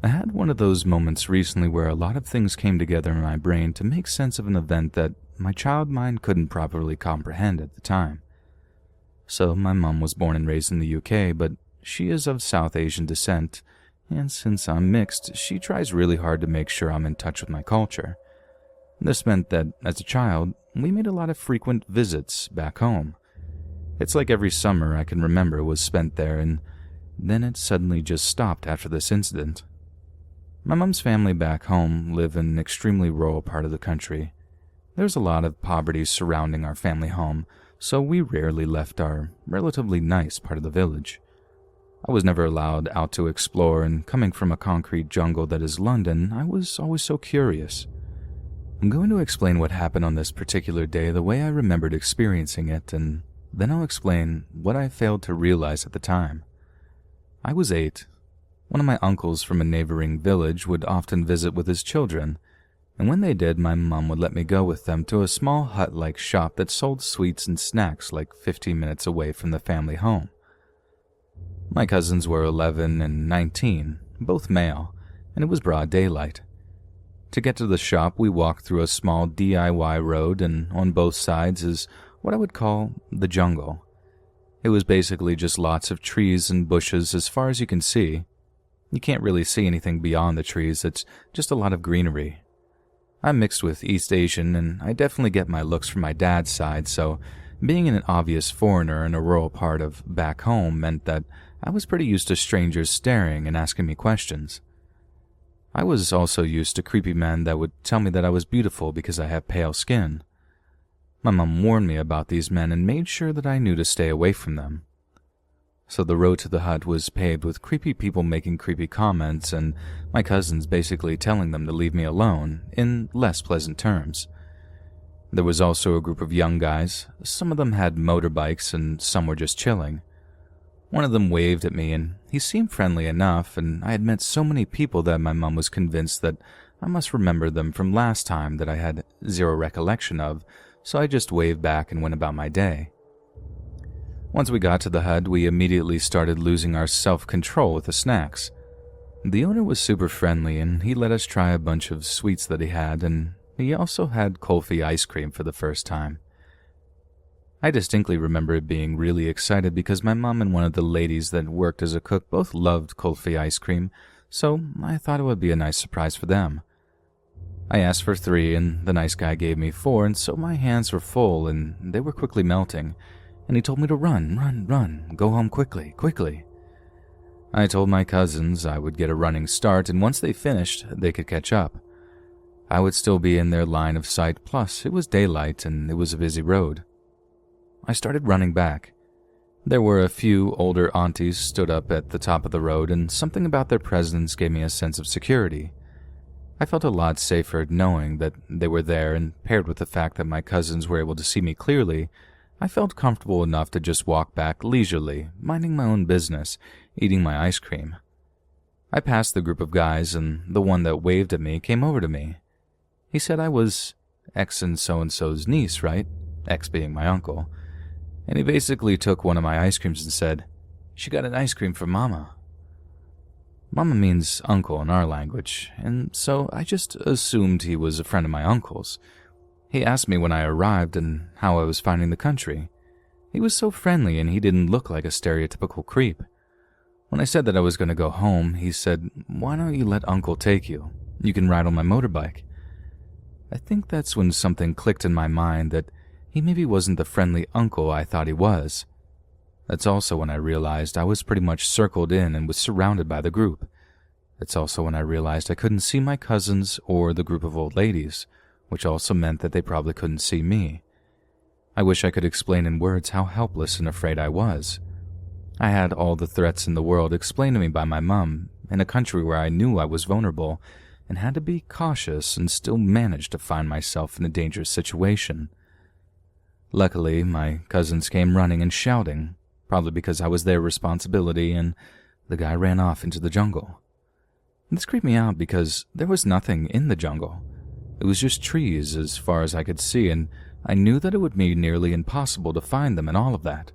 I had one of those moments recently where a lot of things came together in my brain to make sense of an event that my child mind couldn't properly comprehend at the time. So, my mom was born and raised in the UK, but she is of South Asian descent, and since I'm mixed, she tries really hard to make sure I'm in touch with my culture. This meant that, as a child, we made a lot of frequent visits back home. It's like every summer I can remember was spent there, and then it suddenly just stopped after this incident. My mom's family back home live in an extremely rural part of the country. There's a lot of poverty surrounding our family home, so we rarely left our relatively nice part of the village. I was never allowed out to explore, and coming from a concrete jungle that is London, I was always so curious. I'm going to explain what happened on this particular day the way I remembered experiencing it, and then I'll explain what I failed to realize at the time. I was 8. One of my uncles from a neighboring village would often visit with his children, and when they did, my mom would let me go with them to a small hut-like shop that sold sweets and snacks like 15 minutes away from the family home. My cousins were 11 and 19, both male, and it was broad daylight. To get to the shop, we walked through a small DIY road, and on both sides is what I would call the jungle. It was basically just lots of trees and bushes as far as you can see. You can't really see anything beyond the trees, it's just a lot of greenery. I'm mixed with East Asian, and I definitely get my looks from my dad's side, so being an obvious foreigner in a rural part of back home meant that I was pretty used to strangers staring and asking me questions. I was also used to creepy men that would tell me that I was beautiful because I have pale skin. My mom warned me about these men and made sure that I knew to stay away from them. So the road to the hut was paved with creepy people making creepy comments and my cousins basically telling them to leave me alone in less pleasant terms. There was also a group of young guys. Some of them had motorbikes and some were just chilling. One of them waved at me and he seemed friendly enough, and I had met so many people that my mom was convinced that I must remember them from last time that I had zero recollection of, so I just waved back and went about my day. Once we got to the hut, we immediately started losing our self-control with the snacks. The owner was super friendly, and he let us try a bunch of sweets that he had, and he also had kulfi ice cream for the first time. I distinctly remember being really excited because my mom and one of the ladies that worked as a cook both loved kulfi ice cream, so I thought it would be a nice surprise for them. I asked for 3, and the nice guy gave me 4, and so my hands were full, and they were quickly melting. And he told me to run, go home quickly, quickly. I told my cousins I would get a running start, and once they finished, they could catch up. I would still be in their line of sight, plus it was daylight and it was a busy road. I started running back. There were a few older aunties stood up at the top of the road, and something about their presence gave me a sense of security. I felt a lot safer knowing that they were there, and paired with the fact that my cousins were able to see me clearly, I felt comfortable enough to just walk back leisurely, minding my own business, eating my ice cream. I passed the group of guys, and the one that waved at me came over to me. He said I was X and so-and-so's niece, right? X being my uncle. And he basically took one of my ice creams and said, "She got an ice cream for Mama." Mama means uncle in our language, and so I just assumed he was a friend of my uncle's. He asked me when I arrived and how I was finding the country. He was so friendly and he didn't look like a stereotypical creep. When I said that I was going to go home, he said, "Why don't you let Uncle take you? You can ride on my motorbike." I think that's when something clicked in my mind that he maybe wasn't the friendly uncle I thought he was. That's also when I realized I was pretty much circled in and was surrounded by the group. That's also when I realized I couldn't see my cousins or the group of old ladies, which also meant that they probably couldn't see me. I wish I could explain in words how helpless and afraid I was. I had all the threats in the world explained to me by my mom, in a country where I knew I was vulnerable, and had to be cautious and still managed to find myself in a dangerous situation. Luckily, my cousins came running and shouting, probably because I was their responsibility, and the guy ran off into the jungle. This creeped me out because there was nothing in the jungle. It was just trees as far as I could see, and I knew that it would be nearly impossible to find them in all of that.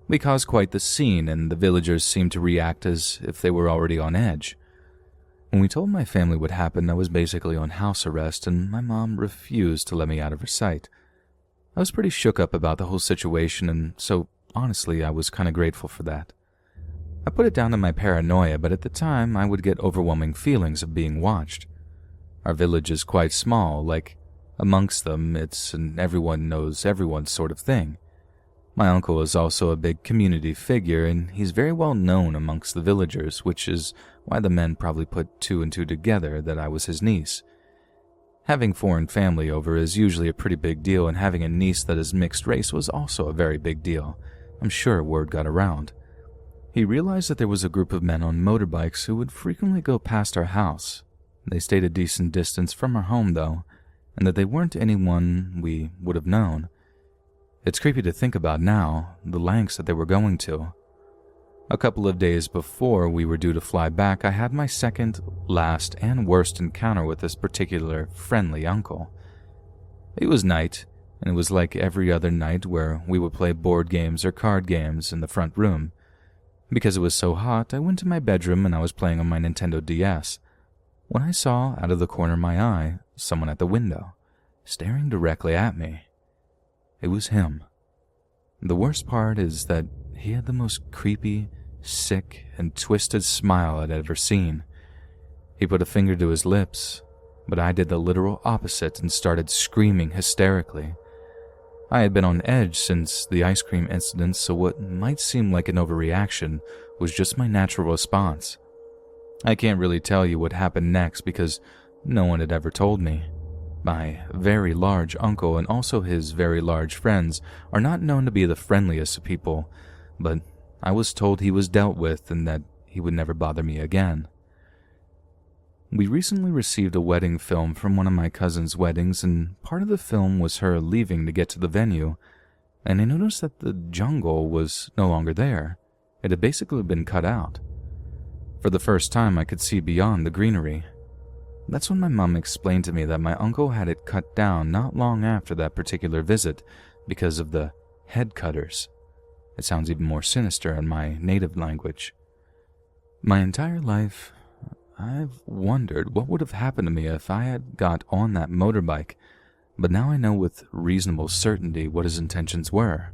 We caused quite the scene, and the villagers seemed to react as if they were already on edge. When we told my family what happened, I was basically on house arrest, and my mom refused to let me out of her sight. I was pretty shook up about the whole situation, and so honestly, I was kind of grateful for that. I put it down to my paranoia, but at the time, I would get overwhelming feelings of being watched. Our village is quite small, like, amongst them, it's an everyone knows everyone sort of thing. My uncle is also a big community figure, and he's very well known amongst the villagers, which is why the men probably put two and two together that I was his niece. Having foreign family over is usually a pretty big deal, and having a niece that is mixed race was also a very big deal. I'm sure word got around. He realized that there was a group of men on motorbikes who would frequently go past our house. They stayed a decent distance from our home, though, and that they weren't anyone we would have known. It's creepy to think about now, the lengths that they were going to. A couple of days before we were due to fly back, I had my second, last, and worst encounter with this particular friendly uncle. It was night, and it was like every other night where we would play board games or card games in the front room. Because it was so hot, I went to my bedroom and I was playing on my Nintendo DS, when I saw, out of the corner of my eye, someone at the window, staring directly at me. It was him. The worst part is that he had the most creepy, sick, and twisted smile I'd ever seen. He put a finger to his lips, but I did the literal opposite and started screaming hysterically. I had been on edge since the ice cream incident, so what might seem like an overreaction was just my natural response. I can't really tell you what happened next because no one had ever told me. My very large uncle and also his very large friends are not known to be the friendliest of people, but I was told he was dealt with and that he would never bother me again. We recently received a wedding film from one of my cousin's weddings, and part of the film was her leaving to get to the venue, and I noticed that the jungle was no longer there. It had basically been cut out. For the first time, I could see beyond the greenery. That's when my mom explained to me that my uncle had it cut down not long after that particular visit because of the head cutters. It sounds even more sinister in my native language. My entire life, I've wondered what would have happened to me if I had got on that motorbike, but now I know with reasonable certainty what his intentions were.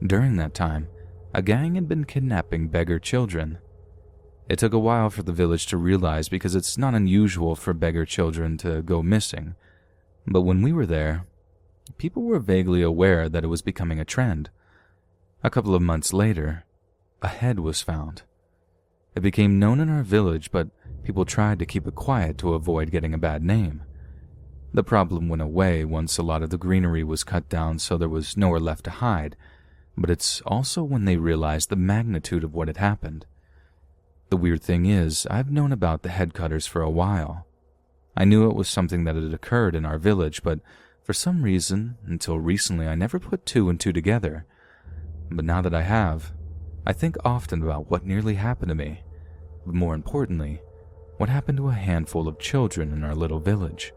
During that time, a gang had been kidnapping beggar children. It took a while for the village to realize because it's not unusual for beggar children to go missing, but when we were there, people were vaguely aware that it was becoming a trend. A couple of months later, a head was found. It became known in our village, but people tried to keep it quiet to avoid getting a bad name. The problem went away once a lot of the greenery was cut down, so there was nowhere left to hide, but it's also when they realized the magnitude of what had happened. The weird thing is, I've known about the head cutters for a while. I knew it was something that had occurred in our village, but for some reason, until recently, I never put two and two together. But now that I have, I think often about what nearly happened to me, but more importantly, what happened to a handful of children in our little village.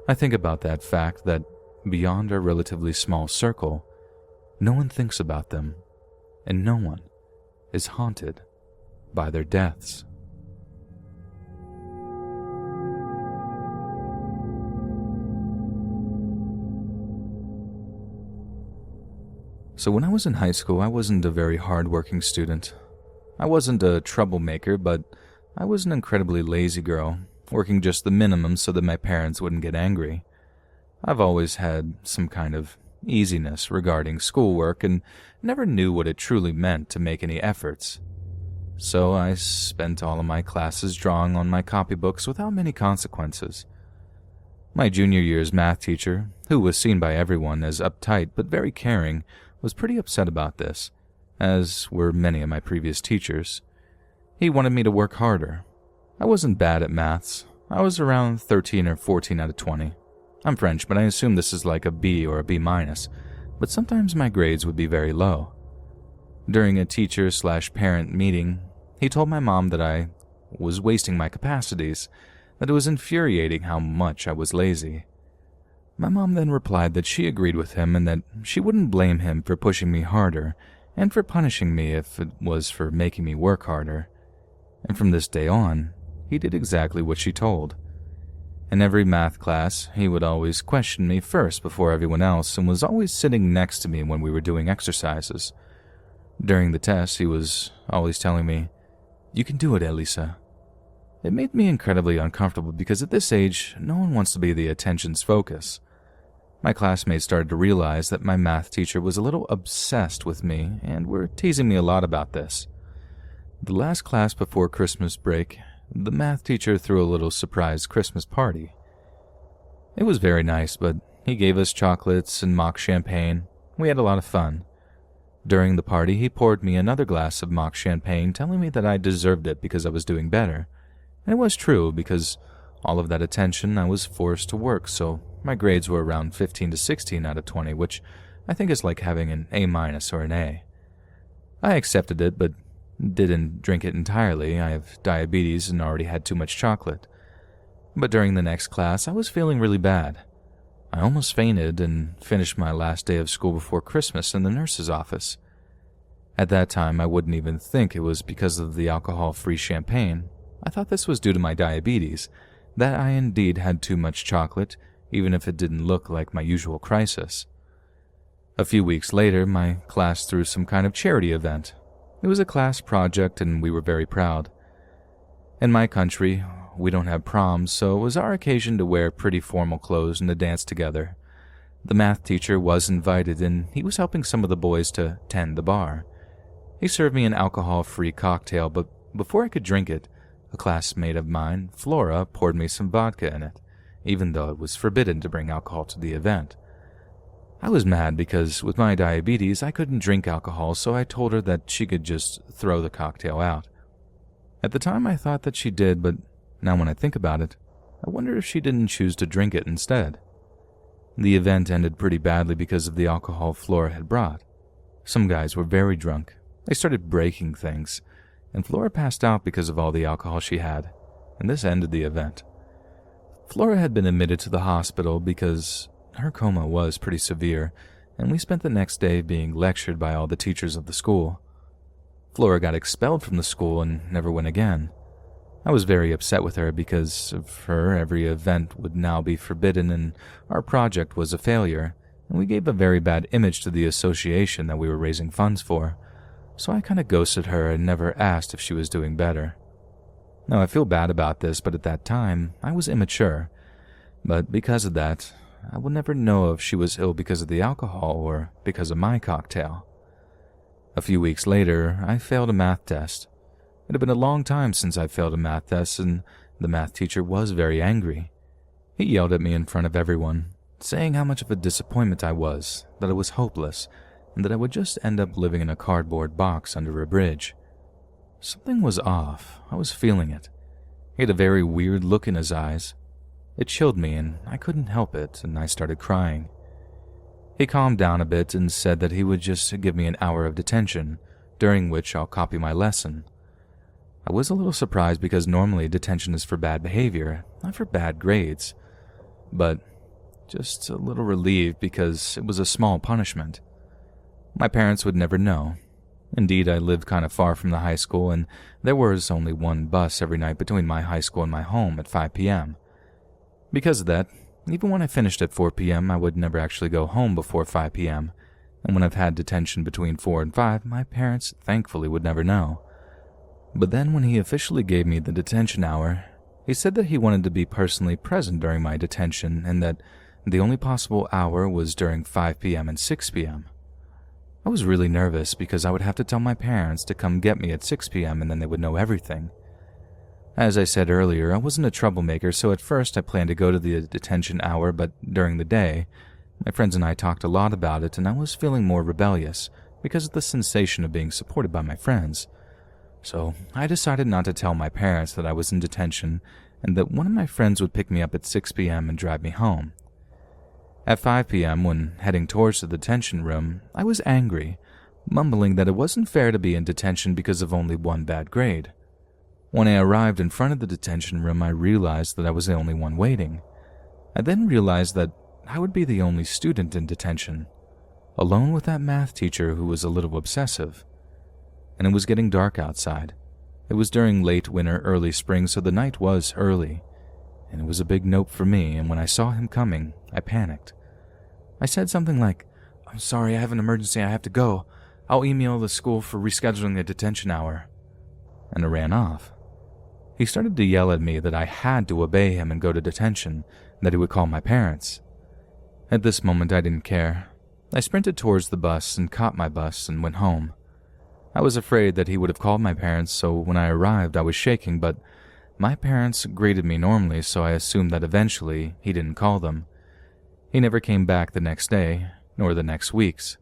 I think about that fact that, beyond our relatively small circle, no one thinks about them, and no one is haunted by their deaths. So when I was in high school, I wasn't a very hard-working student. I wasn't a troublemaker, but I was an incredibly lazy girl, working just the minimum so that my parents wouldn't get angry. I've always had some kind of easiness regarding schoolwork and never knew what it truly meant to make any efforts. So I spent all of my classes drawing on my copybooks without many consequences. My junior year's math teacher, who was seen by everyone as uptight but very caring, was pretty upset about this, as were many of my previous teachers. He wanted me to work harder. I wasn't bad at maths. I was around 13 or 14 out of 20. I'm French, but I assume this is like a B or a B-, but sometimes my grades would be very low. During a teacher/parent meeting, he told my mom that I was wasting my capacities, that it was infuriating how much I was lazy. My mom then replied that she agreed with him and that she wouldn't blame him for pushing me harder and for punishing me if it was for making me work harder. And from this day on, he did exactly what she told. In every math class, he would always question me first before everyone else and was always sitting next to me when we were doing exercises. During the test, he was always telling me, "You can do it, Elisa." It made me incredibly uncomfortable because at this age, no one wants to be the attention's focus. My classmates started to realize that my math teacher was a little obsessed with me and were teasing me a lot about this. The last class before Christmas break, the math teacher threw a little surprise Christmas party. It was very nice, but he gave us chocolates and mock champagne. We had a lot of fun. During the party, he poured me another glass of mock champagne, telling me that I deserved it because I was doing better. And it was true, because all of that attention I was forced to work, so my grades were around 15 to 16 out of 20, which I think is like having an A- or an A. I accepted it, but didn't drink it entirely. I have diabetes and already had too much chocolate. But during the next class, I was feeling really bad. I almost fainted and finished my last day of school before Christmas in the nurse's office. At that time, I wouldn't even think it was because of the alcohol-free champagne. I thought this was due to my diabetes, that I indeed had too much chocolate, even if it didn't look like my usual crisis. A few weeks later, my class threw some kind of charity event. It was a class project and we were very proud. In my country, we don't have proms, so it was our occasion to wear pretty formal clothes and to dance together. The math teacher was invited and he was helping some of the boys to tend the bar. He served me an alcohol-free cocktail, but before I could drink it, a classmate of mine, Flora, poured me some vodka in it, even though it was forbidden to bring alcohol to the event. I was mad because with my diabetes, I couldn't drink alcohol, so I told her that she could just throw the cocktail out. At the time, I thought that she did, but now when I think about it, I wonder if she didn't choose to drink it instead. The event ended pretty badly because of the alcohol Flora had brought. Some guys were very drunk. They started breaking things, and Flora passed out because of all the alcohol she had, and this ended the event. Flora had been admitted to the hospital because her coma was pretty severe, and we spent the next day being lectured by all the teachers of the school. Flora got expelled from the school and never went again. I was very upset with her because of her. Every event would now be forbidden and our project was a failure, and we gave a very bad image to the association that we were raising funds for, so I kind of ghosted her and never asked if she was doing better. Now I feel bad about this, but at that time, I was immature. But because of that, I will never know if she was ill because of the alcohol or because of my cocktail. A few weeks later, I failed a math test. It had been a long time since I failed a math test, and the math teacher was very angry. He yelled at me in front of everyone, saying how much of a disappointment I was, that I was hopeless, and that I would just end up living in a cardboard box under a bridge. Something was off. I was feeling it. He had a very weird look in his eyes. It chilled me, and I couldn't help it, and I started crying. He calmed down a bit and said that he would just give me an hour of detention, during which I'll copy my lesson. I was a little surprised because normally detention is for bad behavior, not for bad grades, but just a little relieved because it was a small punishment. My parents would never know. Indeed, I lived kind of far from the high school, and there was only one bus every night between my high school and my home at 5 p.m. Because of that, even when I finished at 4 p.m., I would never actually go home before 5 p.m., and when I've had detention between 4 and 5, my parents thankfully would never know. But then when he officially gave me the detention hour, he said that he wanted to be personally present during my detention and that the only possible hour was during 5 p.m. and 6 p.m. I was really nervous because I would have to tell my parents to come get me at 6 p.m. and then they would know everything. As I said earlier, I wasn't a troublemaker, so at first I planned to go to the detention hour, but during the day, my friends and I talked a lot about it and I was feeling more rebellious because of the sensation of being supported by my friends. So I decided not to tell my parents that I was in detention and that one of my friends would pick me up at 6 p.m. and drive me home. At 5 p.m., when heading towards the detention room, I was angry, mumbling that it wasn't fair to be in detention because of only one bad grade. When I arrived in front of the detention room, I realized that I was the only one waiting. I then realized that I would be the only student in detention, alone with that math teacher who was a little obsessive. And it was getting dark outside, It was during late winter, early spring, so the night was early, and it was a big nope for me, and when I saw him coming, I panicked. I said something like, "I'm sorry, I have an emergency, I have to go. I'll email the school for rescheduling the detention hour." And I ran off. He started to yell at me that I had to obey him and go to detention, and that he would call my parents. At this moment, I didn't care. I sprinted towards the bus and caught my bus and went home. I was afraid that he would have called my parents, so when I arrived, I was shaking, but my parents greeted me normally, so I assumed that eventually he didn't call them. He never came back the next day, nor the next weeks.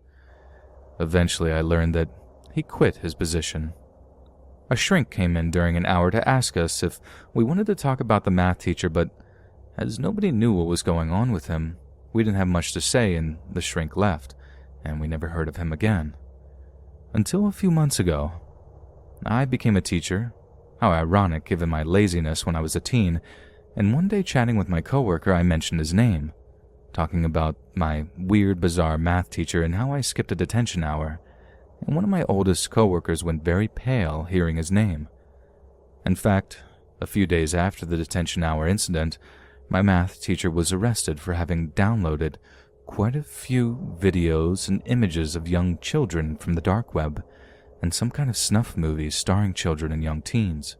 Eventually, I learned that he quit his position. A shrink came in during an hour to ask us if we wanted to talk about the math teacher, but as nobody knew what was going on with him, we didn't have much to say, and the shrink left, and we never heard of him again. Until a few months ago, I became a teacher. How ironic given my laziness when I was a teen, and one day chatting with my coworker, I mentioned his name, talking about my weird, bizarre math teacher and how I skipped a detention hour, and one of my oldest coworkers went very pale hearing his name. In fact, a few days after the detention hour incident, my math teacher was arrested for having downloaded quite a few videos and images of young children from the dark web and some kind of snuff movies starring children and young teens.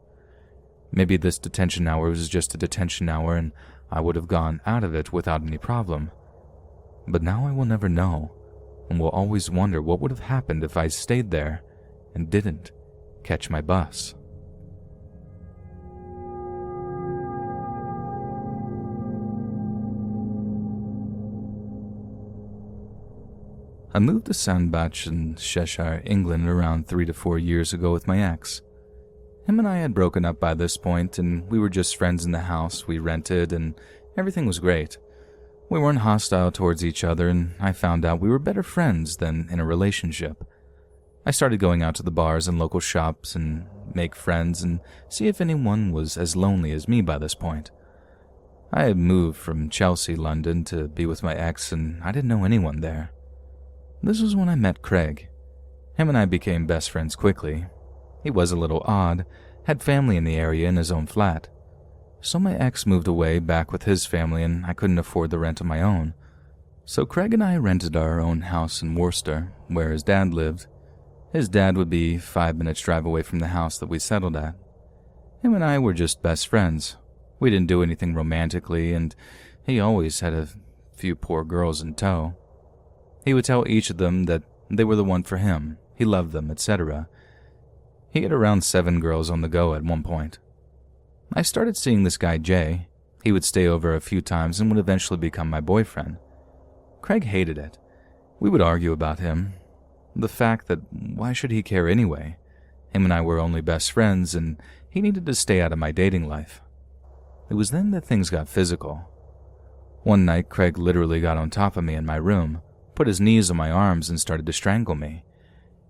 Maybe this detention hour was just a detention hour and I would have gone out of it without any problem. But now I will never know, and will always wonder what would have happened if I stayed there and didn't catch my bus. I moved to Sandbach in Cheshire, England around 3 to 4 years ago with my ex. Him and I had broken up by this point, and we were just friends in the house we rented, and everything was great. We weren't hostile towards each other, and I found out we were better friends than in a relationship. I started going out to the bars and local shops and make friends and see if anyone was as lonely as me by this point. I had moved from Chelsea, London to be with my ex, and I didn't know anyone there. This was when I met Craig. Him and I became best friends quickly. He was a little odd, had family in the area in his own flat. So my ex moved away back with his family and I couldn't afford the rent on my own. So Craig and I rented our own house in Worcester, where his dad lived. His dad would be 5 minutes drive away from the house that we settled at. Him and I were just best friends. We didn't do anything romantically, and he always had a few poor girls in tow. He would tell each of them that they were the one for him, he loved them, etc. He had around 7 girls on the go at one point. I started seeing this guy Jay. He would stay over a few times and would eventually become my boyfriend. Craig hated it. We would argue about him. The fact that why should he care anyway? Him and I were only best friends and he needed to stay out of my dating life. It was then that things got physical. One night, Craig literally got on top of me in my room, put his knees on my arms and started to strangle me.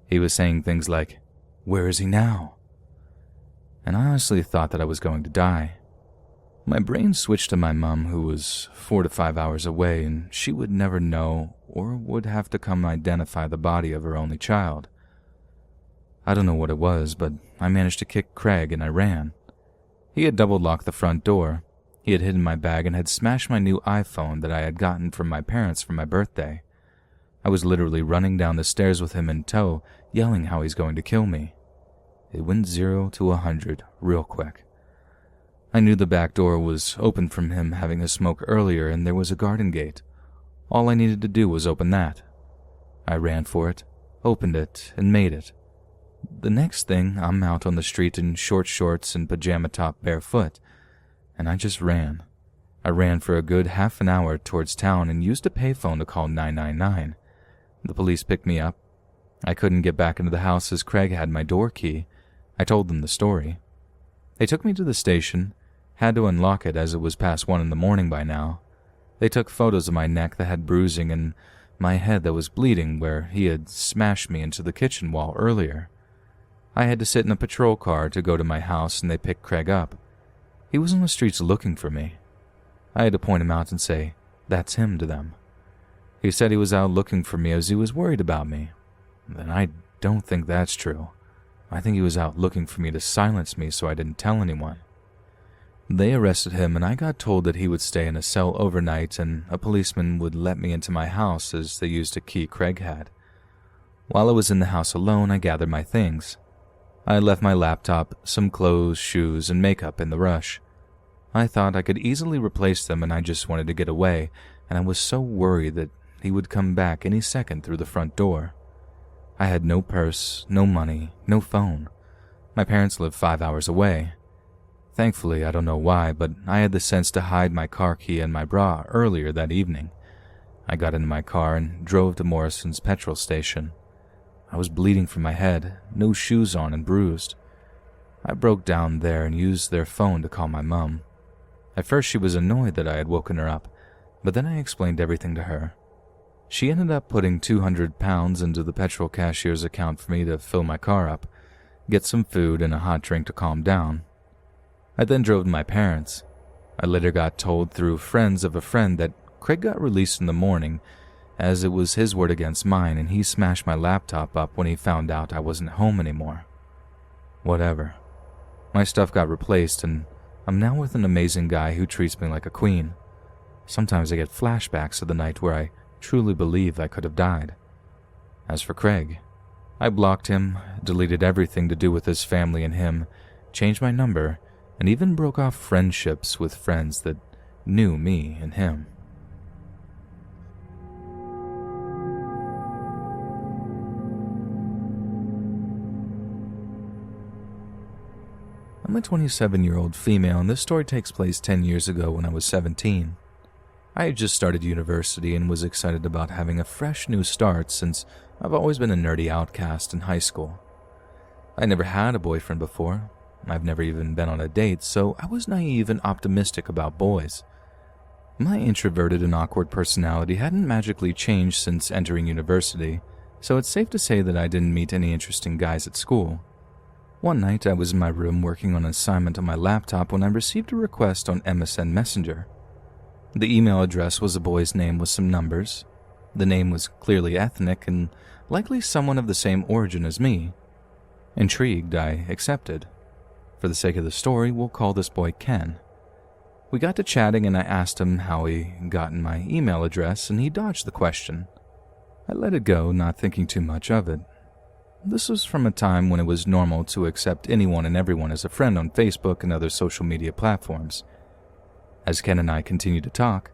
He was saying things like, "Where is he now?" And I honestly thought that I was going to die. My brain switched to my mom, who was 4 to 5 hours away, and she would never know or would have to come identify the body of her only child. I don't know what it was, but I managed to kick Craig and I ran. He had double-locked the front door. He had hidden my bag and had smashed my new iPhone that I had gotten from my parents for my birthday. I was literally running down the stairs with him in tow, yelling how he's going to kill me. It went 0 to 100 real quick. I knew the back door was open from him having a smoke earlier and there was a garden gate. All I needed to do was open that. I ran for it, opened it, and made it. The next thing, I'm out on the street in short shorts and pajama top barefoot, and I just ran. I ran for a good half an hour towards town and used a payphone to call 999. The police picked me up. I couldn't get back into the house as Craig had my door key. I told them the story. They took me to the station, had to unlock it as it was past 1 in the morning by now. They took photos of my neck that had bruising and my head that was bleeding where he had smashed me into the kitchen wall earlier. I had to sit in a patrol car to go to my house and they picked Craig up. He was on the streets looking for me. I had to point him out and say, "That's him," to them. He said he was out looking for me as he was worried about me. And I don't think that's true. I think he was out looking for me to silence me so I didn't tell anyone. They arrested him, and I got told that he would stay in a cell overnight and a policeman would let me into my house as they used a key Craig had. While I was in the house alone, I gathered my things. I left my laptop, some clothes, shoes, and makeup in the rush. I thought I could easily replace them, and I just wanted to get away, and I was so worried that he would come back any second through the front door. I had no purse, no money, no phone. My parents lived 5 hours away. Thankfully, I don't know why, but I had the sense to hide my car key in my bra earlier that evening. I got into my car and drove to Morrison's petrol station. I was bleeding from my head, no shoes on and bruised. I broke down there and used their phone to call my mom. At first she was annoyed that I had woken her up, but then I explained everything to her. She ended up putting £200 into the petrol cashier's account for me to fill my car up, get some food and a hot drink to calm down. I then drove to my parents. I later got told through friends of a friend that Craig got released in the morning, as it was his word against mine and he smashed my laptop up when he found out I wasn't home anymore. Whatever. My stuff got replaced and I'm now with an amazing guy who treats me like a queen. Sometimes I get flashbacks of the night where I truly believe I could have died. As for Craig, I blocked him, deleted everything to do with his family and him, changed my number, and even broke off friendships with friends that knew me and him. I'm a 27-year-old female, and this story takes place 10 years ago when I was 17. I had just started university and was excited about having a fresh new start since I've always been a nerdy outcast in high school. I never had a boyfriend before. I've never even been on a date, so I was naive and optimistic about boys. My introverted and awkward personality hadn't magically changed since entering university, so it's safe to say that I didn't meet any interesting guys at school. One night, I was in my room working on an assignment on my laptop when I received a request on MSN Messenger. The email address was a boy's name with some numbers. The name was clearly ethnic and likely someone of the same origin as me. Intrigued, I accepted. For the sake of the story, we'll call this boy Ken. We got to chatting and I asked him how he gotten my email address and he dodged the question. I let it go, not thinking too much of it. This was from a time when it was normal to accept anyone and everyone as a friend on Facebook and other social media platforms. As Ken and I continued to talk,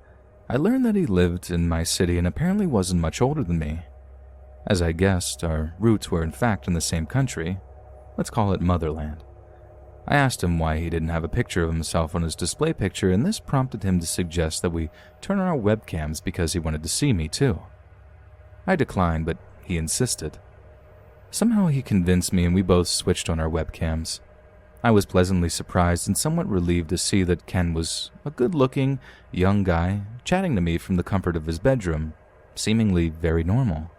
I learned that he lived in my city and apparently wasn't much older than me. As I guessed, our roots were in fact in the same country. Let's call it Motherland. I asked him why he didn't have a picture of himself on his display picture, and this prompted him to suggest that we turn on our webcams because he wanted to see me too. I declined, but he insisted. Somehow he convinced me and we both switched on our webcams. I was pleasantly surprised and somewhat relieved to see that Ken was a good-looking, young guy chatting to me from the comfort of his bedroom, seemingly very normal.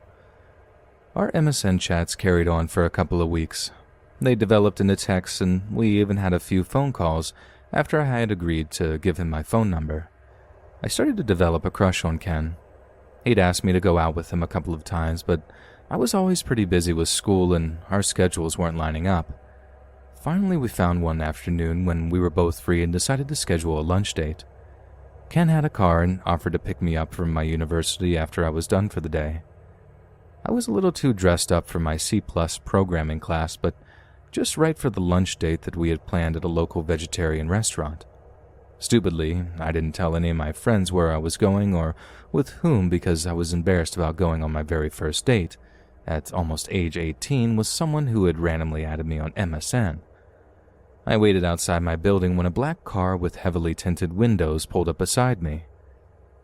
Our MSN chats carried on for a couple of weeks. They developed into texts and we even had a few phone calls after I had agreed to give him my phone number. I started to develop a crush on Ken. He'd asked me to go out with him a couple of times, but I was always pretty busy with school and our schedules weren't lining up. Finally, we found one afternoon when we were both free and decided to schedule a lunch date. Ken had a car and offered to pick me up from my university after I was done for the day. I was a little too dressed up for my C+ programming class, but just right for the lunch date that we had planned at a local vegetarian restaurant. Stupidly, I didn't tell any of my friends where I was going or with whom because I was embarrassed about going on my very first date, at almost age 18, with someone who had randomly added me on MSN. I waited outside my building when a black car with heavily tinted windows pulled up beside me.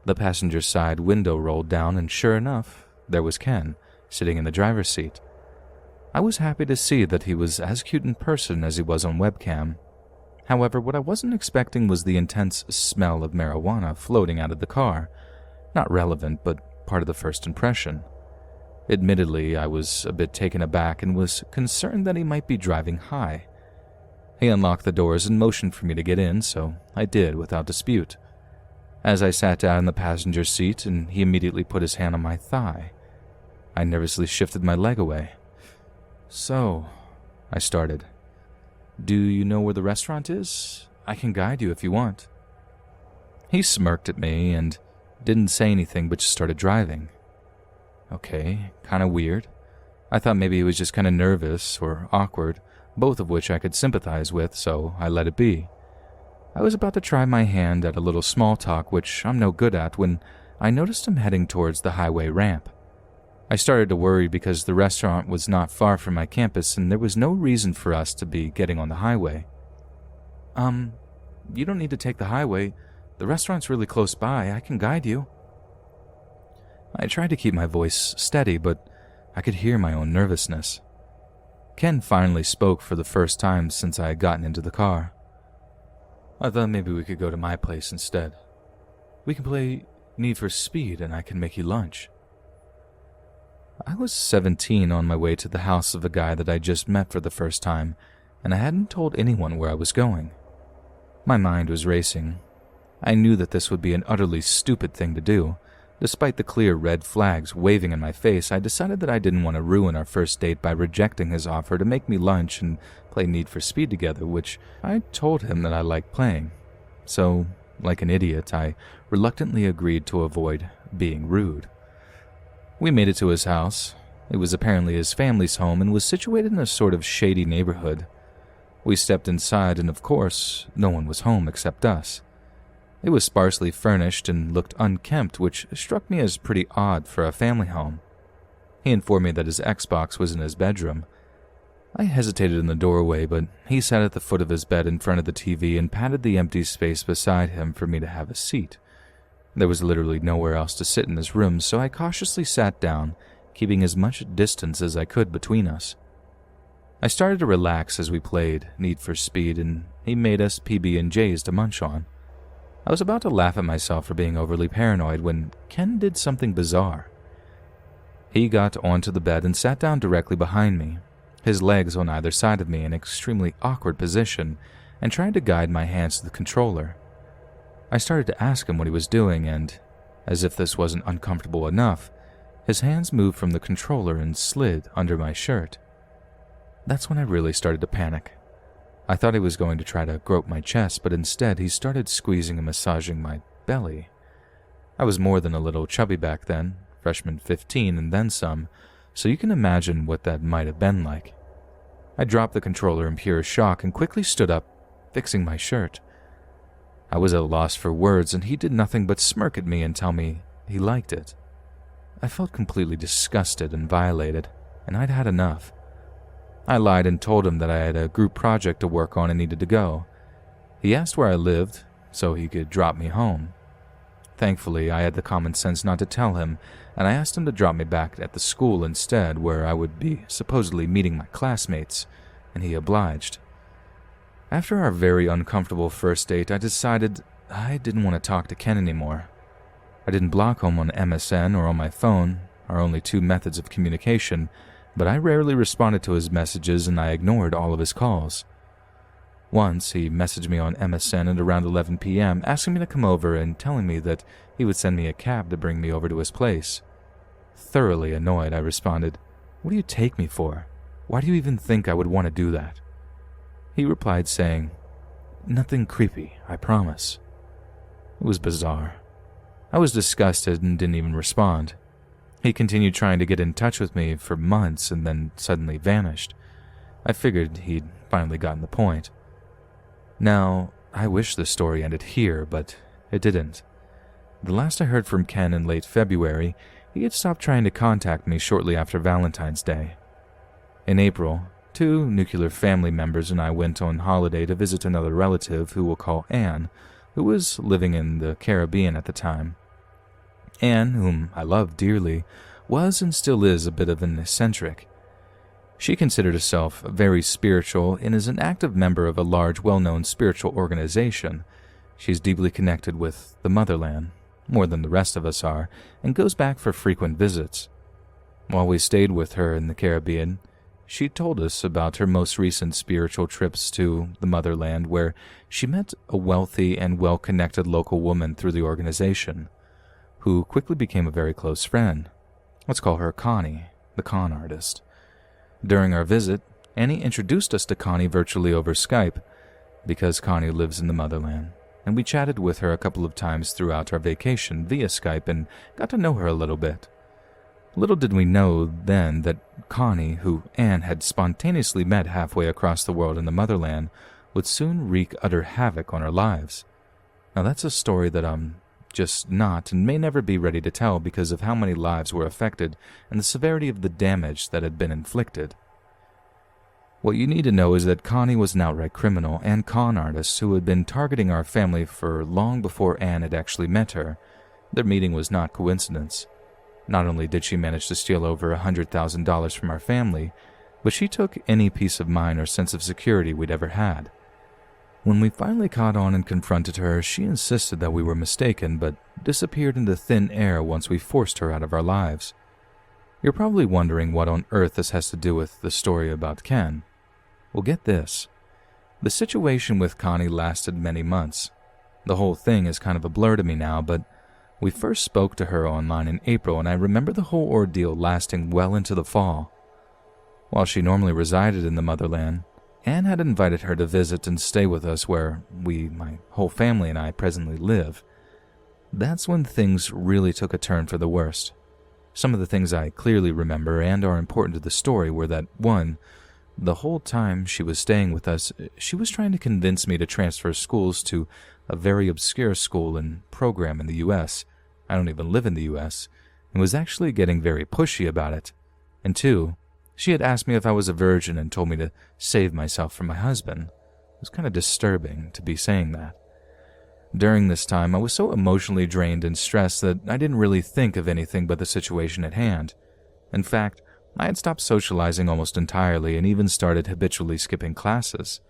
The passenger side window rolled down and sure enough, there was Ken, sitting in the driver's seat. I was happy to see that he was as cute in person as he was on webcam. However, what I wasn't expecting was the intense smell of marijuana floating out of the car. Not relevant, but part of the first impression. Admittedly, I was a bit taken aback and was concerned that he might be driving high. He unlocked the doors and motioned for me to get in, so I did without dispute. As I sat down in the passenger seat, and he immediately put his hand on my thigh, I nervously shifted my leg away. "So, I started. "Do you know where the restaurant is? I can guide you if you want." He smirked at me and didn't say anything but just started driving. Okay, kinda weird. I thought maybe he was just kinda nervous or awkward, both of which I could sympathize with, so I let it be. I was about to try my hand at a little small talk, which I'm no good at, when I noticed him heading towards the highway ramp. I started to worry because the restaurant was not far from my campus and there was no reason for us to be getting on the highway. You don't need to take the highway. The restaurant's really close by. I can guide you." I tried to keep my voice steady, but I could hear my own nervousness. Ken finally spoke for the first time since I had gotten into the car. "I thought maybe we could go to my place instead. We can play Need for Speed and I can make you lunch." I was 17 on my way to the house of a guy that I just met for the first time, and I hadn't told anyone where I was going. My mind was racing. I knew that this would be an utterly stupid thing to do. Despite the clear red flags waving in my face, I decided that I didn't want to ruin our first date by rejecting his offer to make me lunch and play Need for Speed together, which I told him that I liked playing. So, like an idiot, I reluctantly agreed to avoid being rude. We made it to his house. It was apparently his family's home and was situated in a sort of shady neighborhood. We stepped inside and, of course, no one was home except us. It was sparsely furnished and looked unkempt, which struck me as pretty odd for a family home. He informed me that his Xbox was in his bedroom. I hesitated in the doorway, but he sat at the foot of his bed in front of the TV and patted the empty space beside him for me to have a seat. There was literally nowhere else to sit in his room, so I cautiously sat down, keeping as much distance as I could between us. I started to relax as we played Need for Speed, and he made us PB&Js to munch on. I was about to laugh at myself for being overly paranoid when Ken did something bizarre. He got onto the bed and sat down directly behind me, his legs on either side of me in an extremely awkward position, and tried to guide my hands to the controller. I started to ask him what he was doing, and, as if this wasn't uncomfortable enough, his hands moved from the controller and slid under my shirt. That's when I really started to panic. I thought he was going to try to grope my chest, but instead he started squeezing and massaging my belly. I was more than a little chubby back then, freshman 15 and then some, so you can imagine what that might have been like. I dropped the controller in pure shock and quickly stood up, fixing my shirt. I was at a loss for words, and he did nothing but smirk at me and tell me he liked it. I felt completely disgusted and violated, and I'd had enough. I lied and told him that I had a group project to work on and needed to go. He asked where I lived, so he could drop me home. Thankfully, I had the common sense not to tell him, and I asked him to drop me back at the school instead, where I would be supposedly meeting my classmates, and he obliged. After our very uncomfortable first date, I decided I didn't want to talk to Ken anymore. I didn't block him on MSN or on my phone, our only two methods of communication, but I rarely responded to his messages and I ignored all of his calls. Once, he messaged me on MSN at around 11 p.m., asking me to come over and telling me that he would send me a cab to bring me over to his place. Thoroughly annoyed, I responded, "What do you take me for? Why do you even think I would want to do that?" He replied saying, "Nothing creepy, I promise." It was bizarre. I was disgusted and didn't even respond. He continued trying to get in touch with me for months and then suddenly vanished. I figured he'd finally gotten the point. Now, I wish the story ended here, but it didn't. The last I heard from Ken in late February, he had stopped trying to contact me shortly after Valentine's Day. In April, 2 nuclear family members and I went on holiday to visit another relative who we'll call Anne, who was living in the Caribbean at the time. Anne, whom I loved dearly, was and still is a bit of an eccentric. She considered herself very spiritual and is an active member of a large, well-known spiritual organization. She's deeply connected with the motherland, more than the rest of us are, and goes back for frequent visits. While we stayed with her in the Caribbean, she told us about her most recent spiritual trips to the motherland, where she met a wealthy and well-connected local woman through the organization, who quickly became a very close friend. Let's call her Connie, the con artist. During our visit, Annie introduced us to Connie virtually over Skype, because Connie lives in the motherland, and we chatted with her a couple of times throughout our vacation via Skype and got to know her a little bit. Little did we know then that Connie, who Anne had spontaneously met halfway across the world in the motherland, would soon wreak utter havoc on our lives. Now that's a story that I'm just not and may never be ready to tell because of how many lives were affected and the severity of the damage that had been inflicted. What you need to know is that Connie was an outright criminal and con artist who had been targeting our family for long before Anne had actually met her. Their meeting was not coincidence. Not only did she manage to steal over $100,000 from our family, but she took any peace of mind or sense of security we'd ever had. When we finally caught on and confronted her, she insisted that we were mistaken, but disappeared into thin air once we forced her out of our lives. You're probably wondering what on earth this has to do with the story about Ken. Well, get this. The situation with Connie lasted many months. The whole thing is kind of a blur to me now, but we first spoke to her online in April, and I remember the whole ordeal lasting well into the fall. While she normally resided in the motherland, Anne had invited her to visit and stay with us where my whole family and I presently live. That's when things really took a turn for the worst. Some of the things I clearly remember and are important to the story were that, 1, the whole time she was staying with us, she was trying to convince me to transfer schools to a very obscure school and program in the U.S. I don't even live in the U.S., and was actually getting very pushy about it. And 2, she had asked me if I was a virgin and told me to save myself from my husband. It was kind of disturbing to be saying that. During this time, I was so emotionally drained and stressed that I didn't really think of anything but the situation at hand. In fact, I had stopped socializing almost entirely and even started habitually skipping classes.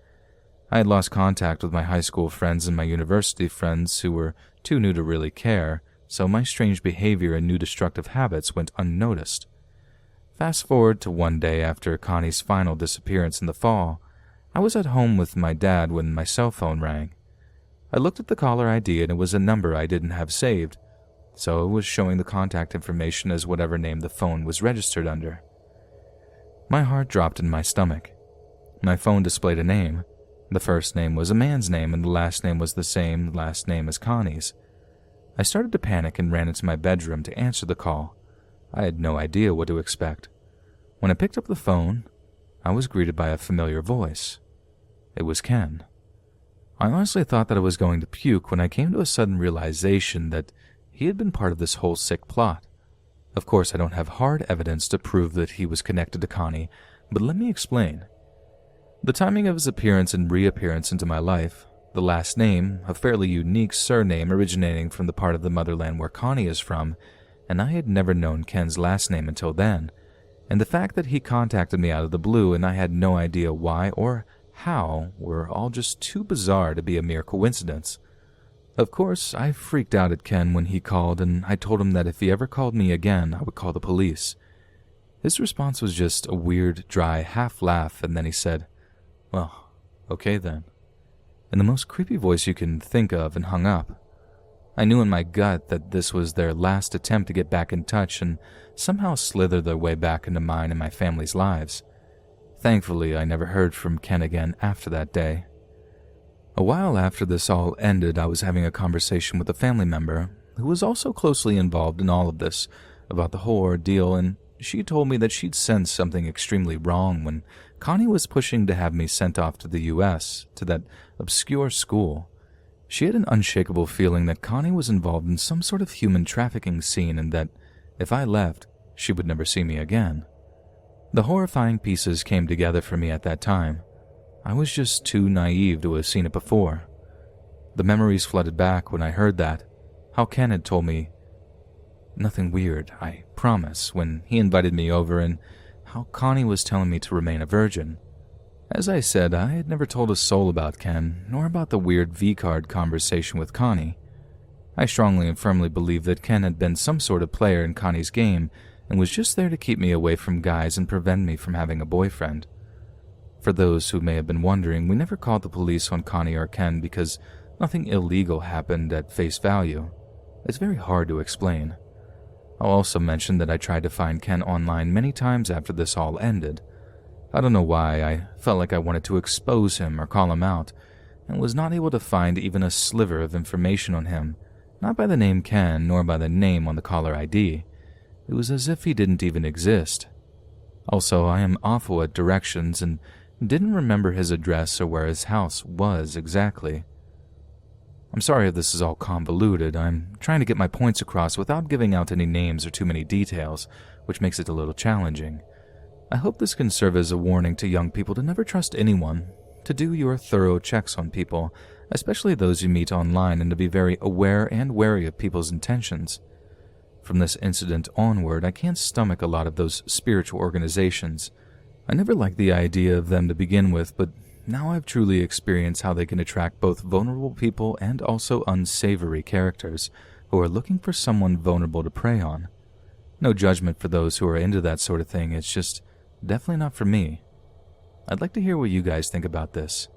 I had lost contact with my high school friends and my university friends who were too new to really care, so my strange behavior and new destructive habits went unnoticed. Fast forward to one day after Connie's final disappearance in the fall, I was at home with my dad when my cell phone rang. I looked at the caller ID and it was a number I didn't have saved, so it was showing the contact information as whatever name the phone was registered under. My heart dropped in my stomach. My phone displayed a name. The first name was a man's name and the last name was the same last name as Connie's. I started to panic and ran into my bedroom to answer the call. I had no idea what to expect. When I picked up the phone, I was greeted by a familiar voice. It was Ken. I honestly thought that I was going to puke when I came to a sudden realization that he had been part of this whole sick plot. Of course, I don't have hard evidence to prove that he was connected to Connie, but let me explain. The timing of his appearance and reappearance into my life, the last name, a fairly unique surname originating from the part of the motherland where Connie is from, and I had never known Ken's last name until then, and the fact that he contacted me out of the blue and I had no idea why or how were all just too bizarre to be a mere coincidence. Of course, I freaked out at Ken when he called, and I told him that if he ever called me again, I would call the police. His response was just a weird, dry half-laugh, and then he said, "Well, okay then," in the most creepy voice you can think of, and hung up. I knew in my gut that this was their last attempt to get back in touch and somehow slither their way back into mine and my family's lives. Thankfully, I never heard from Ken again after that day. A while after this all ended, I was having a conversation with a family member who was also closely involved in all of this about the whole ordeal, and she told me that she'd sensed something extremely wrong when Connie was pushing to have me sent off to the U.S., to that obscure school. She had an unshakable feeling that Connie was involved in some sort of human trafficking scene and that, if I left, she would never see me again. The horrifying pieces came together for me at that time. I was just too naive to have seen it before. The memories flooded back when I heard that, how Ken had told me, "Nothing weird, I promise," when he invited me over, and how Connie was telling me to remain a virgin. As I said, I had never told a soul about Ken, nor about the weird V-card conversation with Connie. I strongly and firmly believed that Ken had been some sort of player in Connie's game and was just there to keep me away from guys and prevent me from having a boyfriend. For those who may have been wondering, we never called the police on Connie or Ken because nothing illegal happened at face value. It's very hard to explain. I'll also mention that I tried to find Ken online many times after this all ended. I don't know why, I felt like I wanted to expose him or call him out, and was not able to find even a sliver of information on him, not by the name Ken nor by the name on the caller ID. It was as if he didn't even exist. Also, I am awful at directions and didn't remember his address or where his house was exactly. I'm sorry if this is all convoluted. I'm trying to get my points across without giving out any names or too many details, which makes it a little challenging. I hope this can serve as a warning to young people to never trust anyone, to do your thorough checks on people, especially those you meet online, and to be very aware and wary of people's intentions. From this incident onward, I can't stomach a lot of those spiritual organizations. I never liked the idea of them to begin with, but now I've truly experienced how they can attract both vulnerable people and also unsavory characters who are looking for someone vulnerable to prey on. No judgment for those who are into that sort of thing, it's just definitely not for me. I'd like to hear what you guys think about this.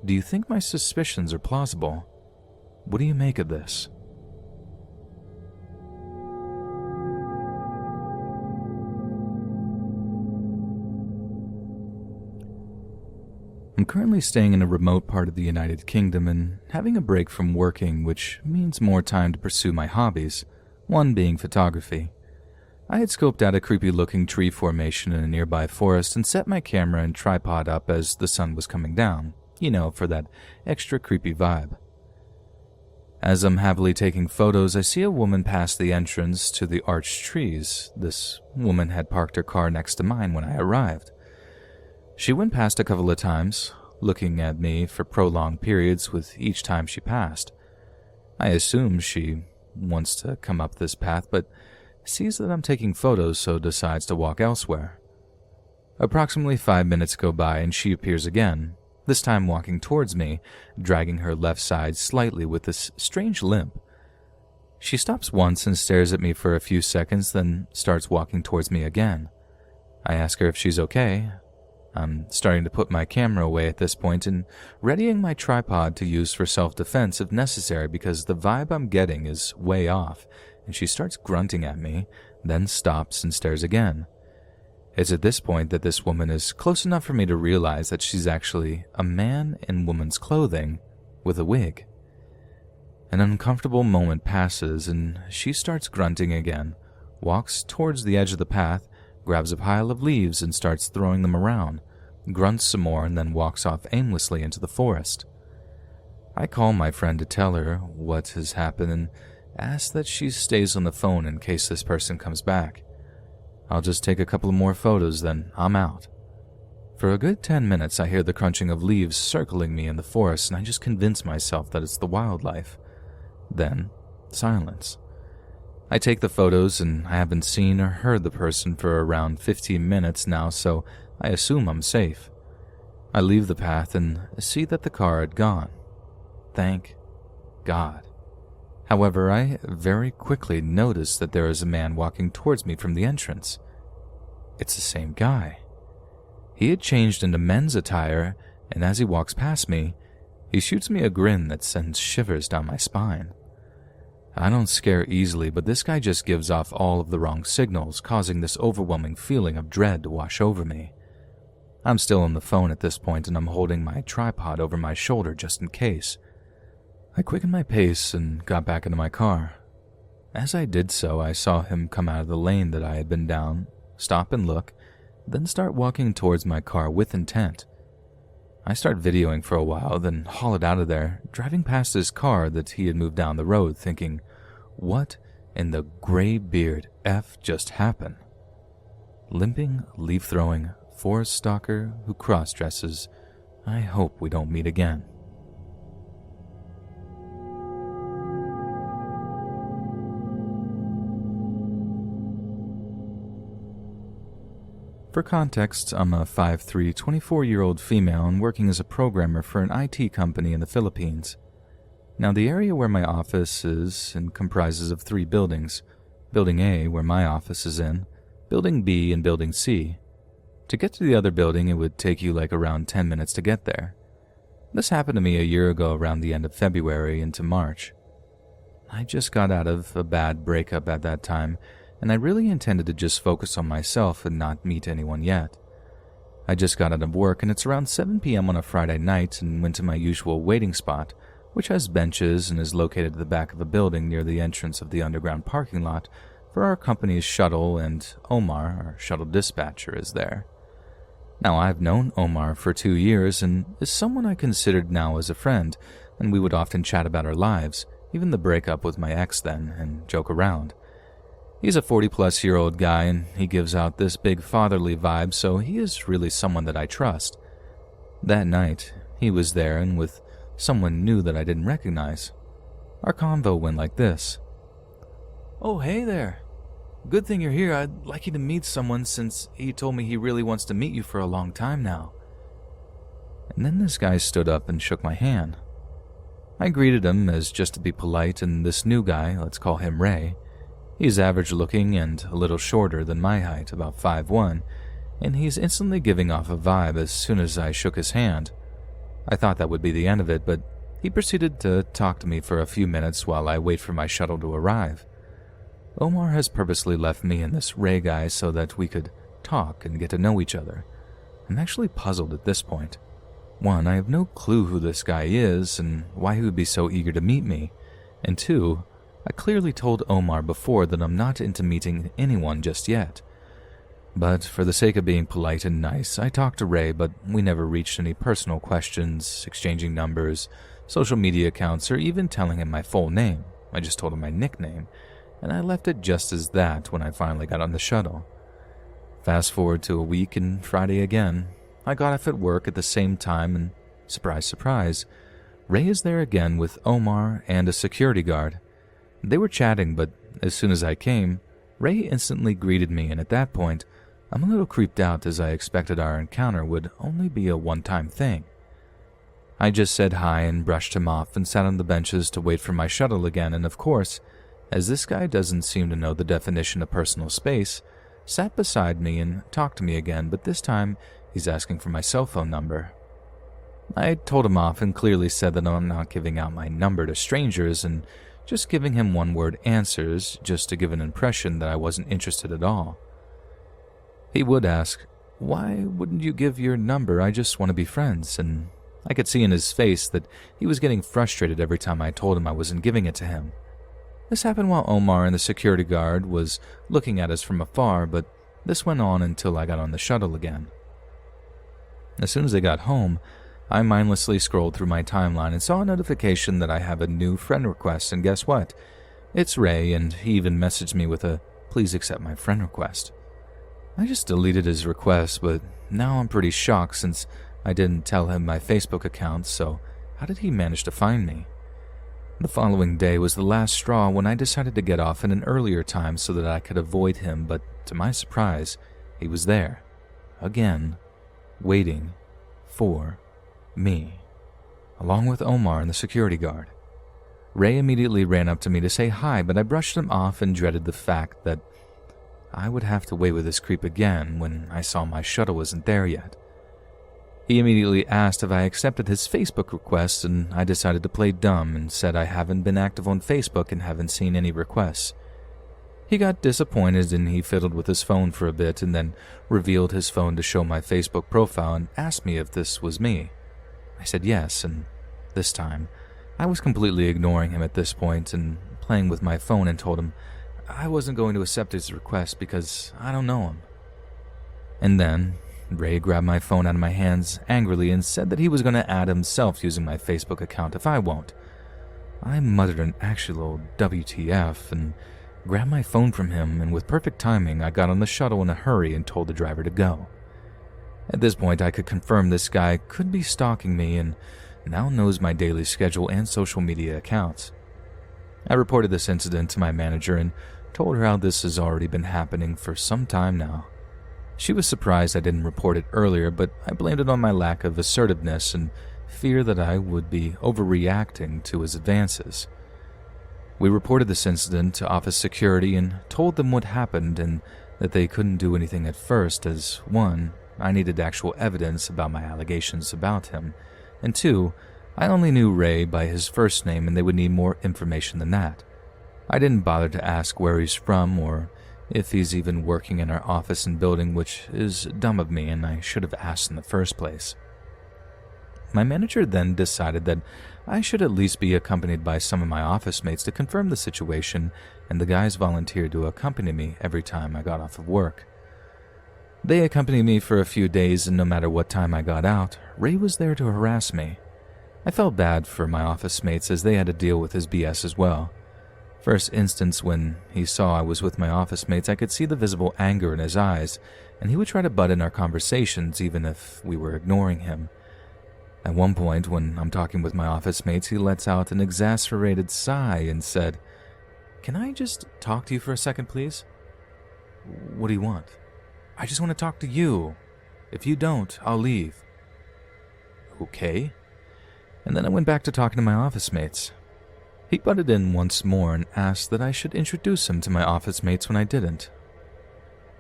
Do you think my suspicions are plausible? What do you make of this? I'm currently staying in a remote part of the United Kingdom and having a break from working, which means more time to pursue my hobbies, one being photography. I had scoped out a creepy-looking tree formation in a nearby forest and set my camera and tripod up as the sun was coming down, for that extra creepy vibe. As I'm happily taking photos, I see a woman pass the entrance to the arched trees. This woman had parked her car next to mine when I arrived. She went past a couple of times, looking at me for prolonged periods with each time she passed. I assume she wants to come up this path, but sees that I'm taking photos, so decides to walk elsewhere. Approximately 5 minutes go by and she appears again, this time walking towards me, dragging her left side slightly with this strange limp. She stops once and stares at me for a few seconds, then starts walking towards me again. I ask her if she's okay. I'm starting to put my camera away at this point and readying my tripod to use for self-defense if necessary because the vibe I'm getting is way off, and she starts grunting at me, then stops and stares again. It's at this point that this woman is close enough for me to realize that she's actually a man in woman's clothing with a wig. An uncomfortable moment passes and she starts grunting again, walks towards the edge of the path, grabs a pile of leaves and starts throwing them around, grunts some more, and then walks off aimlessly into the forest. I call my friend to tell her what has happened and ask that she stays on the phone in case this person comes back. I'll just take a couple more photos, then I'm out. For a good 10 minutes, I hear the crunching of leaves circling me in the forest, and I just convince myself that it's the wildlife. Then, silence. I take the photos, and I haven't seen or heard the person for around 15 minutes now, so I assume I'm safe. I leave the path and see that the car had gone. Thank God. However, I very quickly notice that there is a man walking towards me from the entrance. It's the same guy. He had changed into men's attire, and as he walks past me, he shoots me a grin that sends shivers down my spine. I don't scare easily, but this guy just gives off all of the wrong signals, causing this overwhelming feeling of dread to wash over me. I'm still on the phone at this point, and I'm holding my tripod over my shoulder just in case. I quickened my pace and got back into my car. As I did so, I saw him come out of the lane that I had been down, stop and look, then start walking towards my car with intent. I start videoing for a while, then haul it out of there, driving past his car that he had moved down the road, thinking, what in the gray beard F just happened? Limping, leaf-throwing, forest stalker who cross-dresses. I hope we don't meet again. For context, I'm a 5'3", 24-year-old female and working as a programmer for an IT company in the Philippines. Now, the area where my office is comprises of 3 buildings. Building A, where my office is in, Building B, and Building C. To get to the other building, it would take you like around 10 minutes to get there. This happened to me a year ago around the end of February into March. I just got out of a bad breakup at that time, and I really intended to just focus on myself and not meet anyone yet. I just got out of work and it's around 7 p.m. on a Friday night and went to my usual waiting spot, which has benches and is located at the back of a building near the entrance of the underground parking lot for our company's shuttle, and Omar, our shuttle dispatcher, is there. Now, I've known Omar for 2 years and is someone I considered now as a friend, and we would often chat about our lives, even the breakup with my ex then, and joke around. He's a 40-plus-year-old guy, and he gives out this big fatherly vibe, so he is really someone that I trust. That night, he was there and with someone new that I didn't recognize. Our convo went like this. "Oh, hey there. Good thing you're here. I'd like you to meet someone since he told me he really wants to meet you for a long time now." And then this guy stood up and shook my hand. I greeted him as just to be polite, and this new guy, let's call him Ray, he's average looking and a little shorter than my height, about 5'1", and he's instantly giving off a vibe as soon as I shook his hand. I thought that would be the end of it, but he proceeded to talk to me for a few minutes while I wait for my shuttle to arrive. Omar has purposely left me and this Ray guy so that we could talk and get to know each other. I'm actually puzzled at this point. One, I have no clue who this guy is and why he would be so eager to meet me. And two, I clearly told Omar before that I'm not into meeting anyone just yet. But for the sake of being polite and nice, I talked to Ray, but we never reached any personal questions, exchanging numbers, social media accounts, or even telling him my full name. I just told him my nickname, and I left it just as that when I finally got on the shuttle. Fast forward to a week and Friday again. I got off at work at the same time and, surprise, surprise, Ray is there again with Omar and a security guard. They were chatting, but as soon as I came, Ray instantly greeted me, and at that point, I'm a little creeped out as I expected our encounter would only be a one-time thing. I just said hi and brushed him off and sat on the benches to wait for my shuttle again, and of course, as this guy doesn't seem to know the definition of personal space, sat beside me and talked to me again, but this time he's asking for my cell phone number. I told him off and clearly said that I'm not giving out my number to strangers and just giving him one-word answers just to give an impression that I wasn't interested at all. He would ask, "Why wouldn't you give your number? I just want to be friends," and I could see in his face that he was getting frustrated every time I told him I wasn't giving it to him. This happened while Omar and the security guard was looking at us from afar, but this went on until I got on the shuttle again. As soon as I got home, I mindlessly scrolled through my timeline and saw a notification that I have a new friend request, and guess what? It's Ray, and he even messaged me with a "please accept my friend request." I just deleted his request, but now I'm pretty shocked since I didn't tell him my Facebook account, so how did he manage to find me? The following day was the last straw when I decided to get off at an earlier time so that I could avoid him, but to my surprise, he was there, again, waiting for me, along with Omar and the security guard. Ray immediately ran up to me to say hi, but I brushed him off and dreaded the fact that I would have to wait with this creep again when I saw my shuttle wasn't there yet. He immediately asked if I accepted his Facebook request, and I decided to play dumb and said I haven't been active on Facebook and haven't seen any requests. He got disappointed and he fiddled with his phone for a bit and then revealed his phone to show my Facebook profile and asked me if this was me. I said yes, and this time, I was completely ignoring him at this point and playing with my phone and told him I wasn't going to accept his request because I don't know him. And then Ray grabbed my phone out of my hands angrily and said that he was going to add himself using my Facebook account if I won't. I muttered an actual WTF and grabbed my phone from him, and with perfect timing, I got on the shuttle in a hurry and told the driver to go. At this point, I could confirm this guy could be stalking me and now knows my daily schedule and social media accounts. I reported this incident to my manager and told her how this has already been happening for some time now. She was surprised I didn't report it earlier, but I blamed it on my lack of assertiveness and fear that I would be overreacting to his advances. We reported this incident to office security and told them what happened and that they couldn't do anything at first as, one, I needed actual evidence about my allegations about him, and two, I only knew Ray by his first name and they would need more information than that. I didn't bother to ask where he's from or if he's even working in our office and building, which is dumb of me and I should have asked in the first place. My manager then decided that I should at least be accompanied by some of my office mates to confirm the situation, and the guys volunteered to accompany me every time I got off of work. They accompanied me for a few days, and no matter what time I got out, Ray was there to harass me. I felt bad for my office mates as they had to deal with his BS as well. First instance, when he saw I was with my office mates, I could see the visible anger in his eyes, and he would try to butt in our conversations even if we were ignoring him. At one point, when I'm talking with my office mates, he lets out an exasperated sigh and said, "Can I just talk to you for a second, please?" "What do you want?" "I just want to talk to you. If you don't, I'll leave." "Okay." And then I went back to talking to my office mates. He butted in once more and asked that I should introduce him to my office mates when I didn't.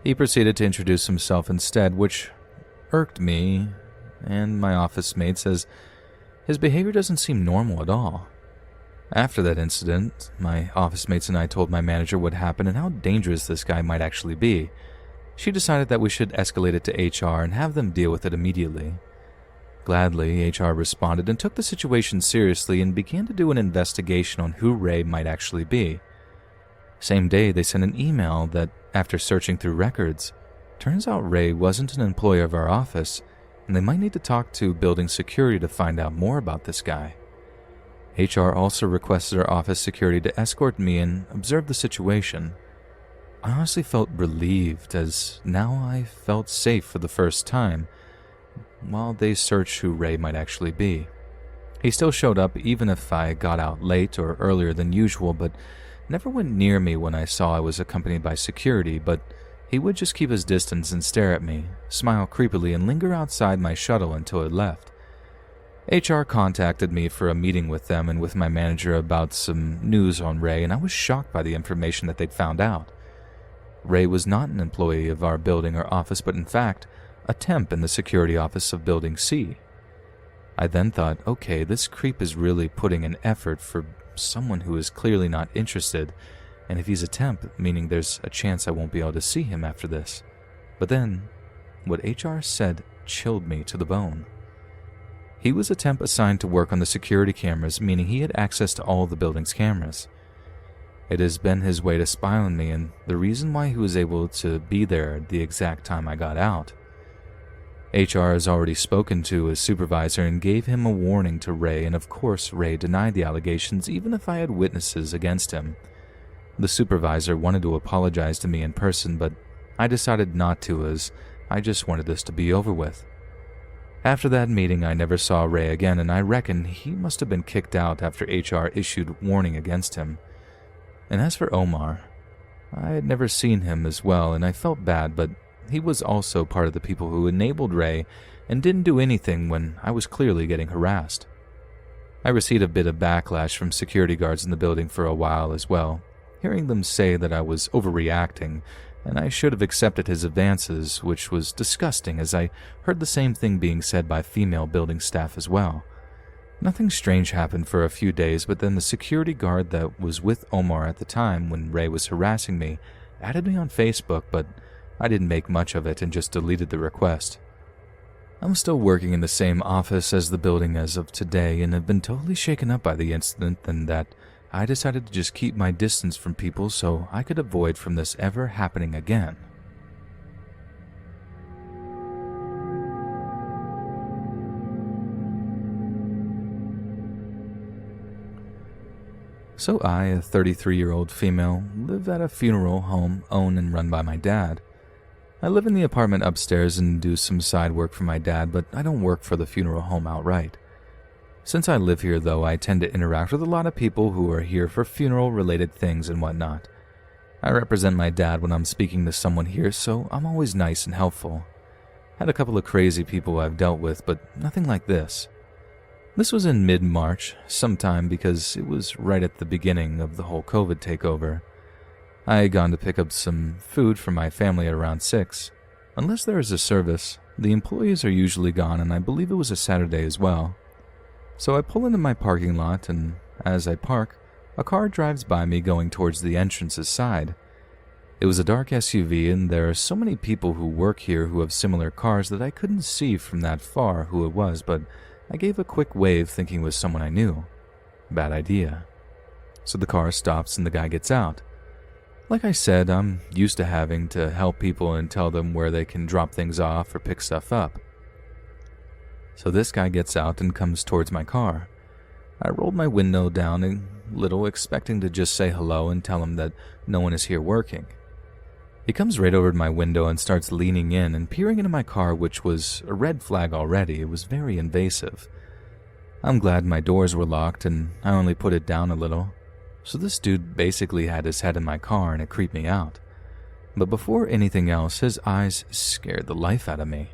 He proceeded to introduce himself instead, which irked me and my office mates as his behavior doesn't seem normal at all. After that incident, my office mates and I told my manager what happened and how dangerous this guy might actually be. She decided that we should escalate it to HR and have them deal with it immediately. Gladly, HR responded and took the situation seriously and began to do an investigation on who Ray might actually be. Same day, they sent an email that, after searching through records, turns out Ray wasn't an employee of our office, and they might need to talk to building security to find out more about this guy. HR also requested our office security to escort me and observe the situation. I honestly felt relieved, as now I felt safe for the first time, while they searched who Ray might actually be. He still showed up even if I got out late or earlier than usual, but never went near me when I saw I was accompanied by security, but he would just keep his distance and stare at me, smile creepily, and linger outside my shuttle until it left. HR contacted me for a meeting with them and with my manager about some news on Ray, and I was shocked by the information that they'd found out. Ray was not an employee of our building or office, but in fact, a temp in the security office of Building C. I then thought, okay, this creep is really putting an effort for someone who is clearly not interested, and if he's a temp, meaning there's a chance I won't be able to see him after this. But then, what HR said chilled me to the bone. He was a temp assigned to work on the security cameras, meaning he had access to all the building's cameras. It has been his way to spy on me, and the reason why he was able to be there at the exact time I got out. HR has already spoken to his supervisor and gave him a warning to Ray, and of course Ray denied the allegations even if I had witnesses against him. The supervisor wanted to apologize to me in person, but I decided not to, as I just wanted this to be over with. After that meeting, I never saw Ray again, and I reckon he must have been kicked out after HR issued warning against him. And as for Omar, I had never seen him as well, and I felt bad, but he was also part of the people who enabled Ray and didn't do anything when I was clearly getting harassed. I received a bit of backlash from security guards in the building for a while as well, hearing them say that I was overreacting and I should have accepted his advances, which was disgusting as I heard the same thing being said by female building staff as well. Nothing strange happened for a few days, but then the security guard that was with Omar at the time when Ray was harassing me added me on Facebook, but I didn't make much of it and just deleted the request. I'm still working in the same office as the building as of today and have been totally shaken up by the incident, and that I decided to just keep my distance from people so I could avoid from this ever happening again. So I, a 33-year-old female, live at a funeral home owned and run by my dad. I live in the apartment upstairs and do some side work for my dad, but I don't work for the funeral home outright. Since I live here, though, I tend to interact with a lot of people who are here for funeral-related things and whatnot. I represent my dad when I'm speaking to someone here, so I'm always nice and helpful. Had a couple of crazy people I've dealt with, but nothing like this. This was in mid-March, sometime because it was right at the beginning of the whole COVID takeover. I had gone to pick up some food for my family at around 6. Unless there is a service, the employees are usually gone, and I believe it was a Saturday as well. So I pull into my parking lot, and as I park, a car drives by me going towards the entrance's side. It was a dark SUV, and there are so many people who work here who have similar cars that I couldn't see from that far who it was, but I gave a quick wave thinking it was someone I knew. Bad idea. So the car stops and the guy gets out. Like I said, I'm used to having to help people and tell them where they can drop things off or pick stuff up. So this guy gets out and comes towards my car. I rolled my window down a little, expecting to just say hello and tell him that no one is here working. He comes right over to my window and starts leaning in and peering into my car, which was a red flag already. It was very invasive. I'm glad my doors were locked and I only put it down a little. So this dude basically had his head in my car and it creeped me out. But before anything else, his eyes scared the life out of me.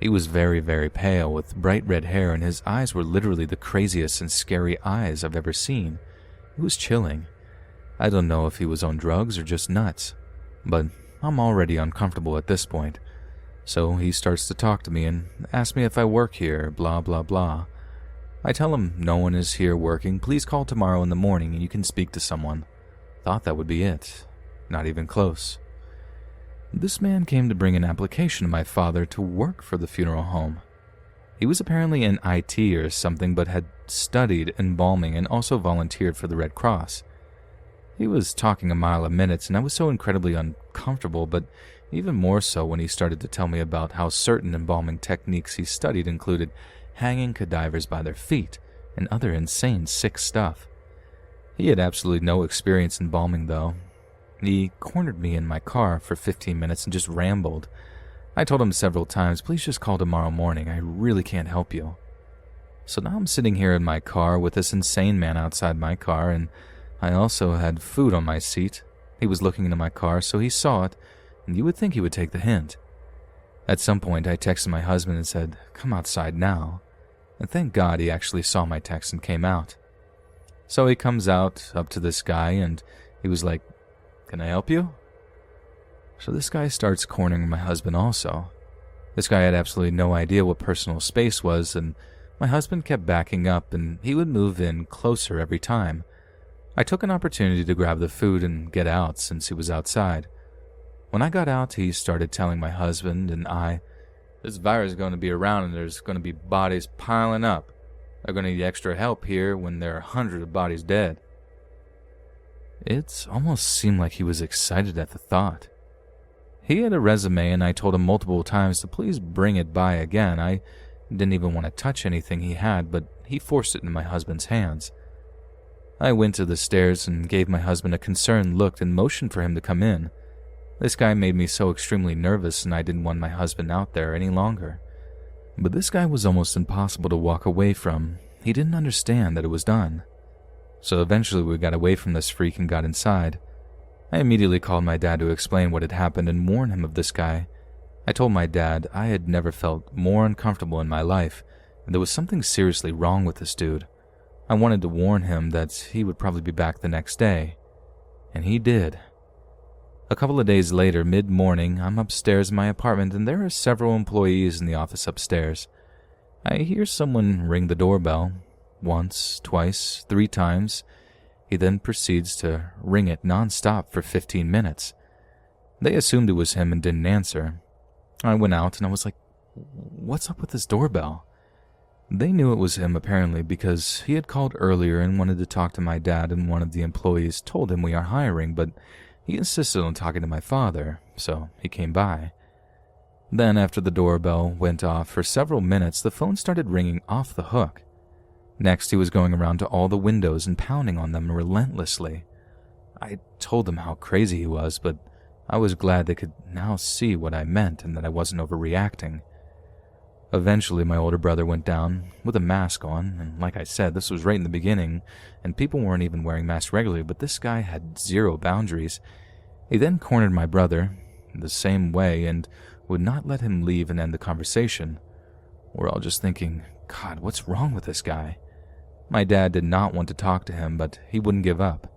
He was very, very pale with bright red hair, and his eyes were literally the craziest and scary eyes I've ever seen. It was chilling. I don't know if he was on drugs or just nuts, but I'm already uncomfortable at this point. So he starts to talk to me and asks me if I work here, blah blah blah. I tell him no one is here working, please call tomorrow in the morning and you can speak to someone. Thought that would be it. Not even close. This man came to bring an application to my father to work for the funeral home. He was apparently in IT or something, but had studied embalming and also volunteered for the Red Cross. He was talking a mile a minute, and I was so incredibly uncomfortable, but even more so when he started to tell me about how certain embalming techniques he studied included hanging cadavers by their feet and other insane, sick stuff. He had absolutely no experience embalming, though. He cornered me in my car for 15 minutes and just rambled. I told him several times, please just call tomorrow morning, I really can't help you. So now I'm sitting here in my car with this insane man outside my car, and I also had food on my seat. He was looking into my car, so he saw it, and you would think he would take the hint. At some point, I texted my husband and said, come outside now. And thank God he actually saw my text and came out. So he comes out up to this guy, and he was like, can I help you? So this guy starts cornering my husband also. This guy had absolutely no idea what personal space was, and my husband kept backing up, and he would move in closer every time. I took an opportunity to grab the food and get out since he was outside. When I got out, he started telling my husband and I, this virus is going to be around and there's going to be bodies piling up. They're going to need extra help here when there are hundreds of bodies dead. It almost seemed like he was excited at the thought. He had a resume, and I told him multiple times to please bring it by again. I didn't even want to touch anything he had, but he forced it into my husband's hands. I went to the stairs and gave my husband a concerned look and motioned for him to come in. This guy made me so extremely nervous, and I didn't want my husband out there any longer. But this guy was almost impossible to walk away from. He didn't understand that it was done. So eventually we got away from this freak and got inside. I immediately called my dad to explain what had happened and warn him of this guy. I told my dad I had never felt more uncomfortable in my life, and there was something seriously wrong with this dude. I wanted to warn him that he would probably be back the next day. And he did. A couple of days later, mid-morning, I'm upstairs in my apartment and there are several employees in the office upstairs. I hear someone ring the doorbell. Once, twice, 3 times. He then proceeds to ring it non-stop for 15 minutes. They assumed it was him and didn't answer. I went out and I was like, what's up with this doorbell? They knew it was him apparently because he had called earlier and wanted to talk to my dad, and one of the employees told him we are hiring, but he insisted on talking to my father, so he came by. Then after the doorbell went off for several minutes, the phone started ringing off the hook. Next, he was going around to all the windows and pounding on them relentlessly. I told them how crazy he was, but I was glad they could now see what I meant and that I wasn't overreacting. Eventually, my older brother went down with a mask on, and like I said, this was right in the beginning, and people weren't even wearing masks regularly, but this guy had zero boundaries. He then cornered my brother the same way and would not let him leave and end the conversation. We're all just thinking, God, what's wrong with this guy? My dad did not want to talk to him, but he wouldn't give up.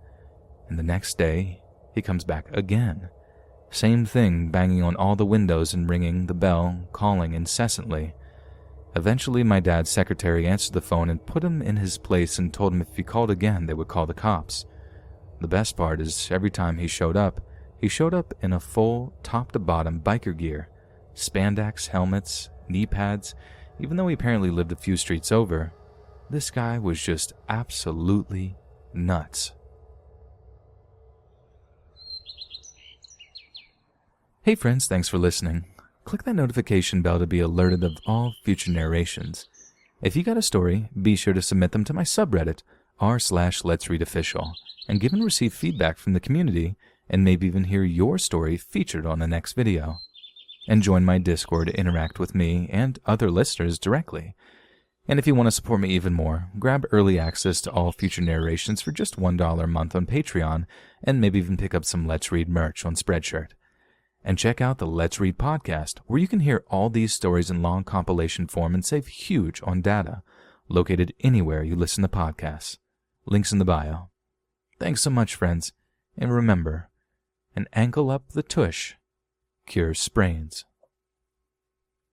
And the next day, he comes back again. Same thing, banging on all the windows and ringing the bell, calling incessantly. Eventually, my dad's secretary answered the phone and put him in his place and told him if he called again, they would call the cops. The best part is, every time he showed up, He showed up in a full top-to-bottom biker gear, spandex helmets, knee pads. Even though he apparently lived a few streets over, this guy was just absolutely nuts. Hey friends, thanks for listening. Click that notification bell to be alerted of all future narrations. If you got a story, be sure to submit them to my subreddit, r/Let'sReadOfficial, and give and receive feedback from the community, and maybe even hear your story featured on the next video. And join my Discord to interact with me and other listeners directly. And if you want to support me even more, grab early access to all future narrations for just $1 a month on Patreon, and maybe even pick up some Let's Read merch on Spreadshirt. And check out the Let's Read podcast, where you can hear all these stories in long compilation form and save huge on data, located anywhere you listen to podcasts. Links in the bio. Thanks so much, friends, and remember, an ankle up the tush cures sprains.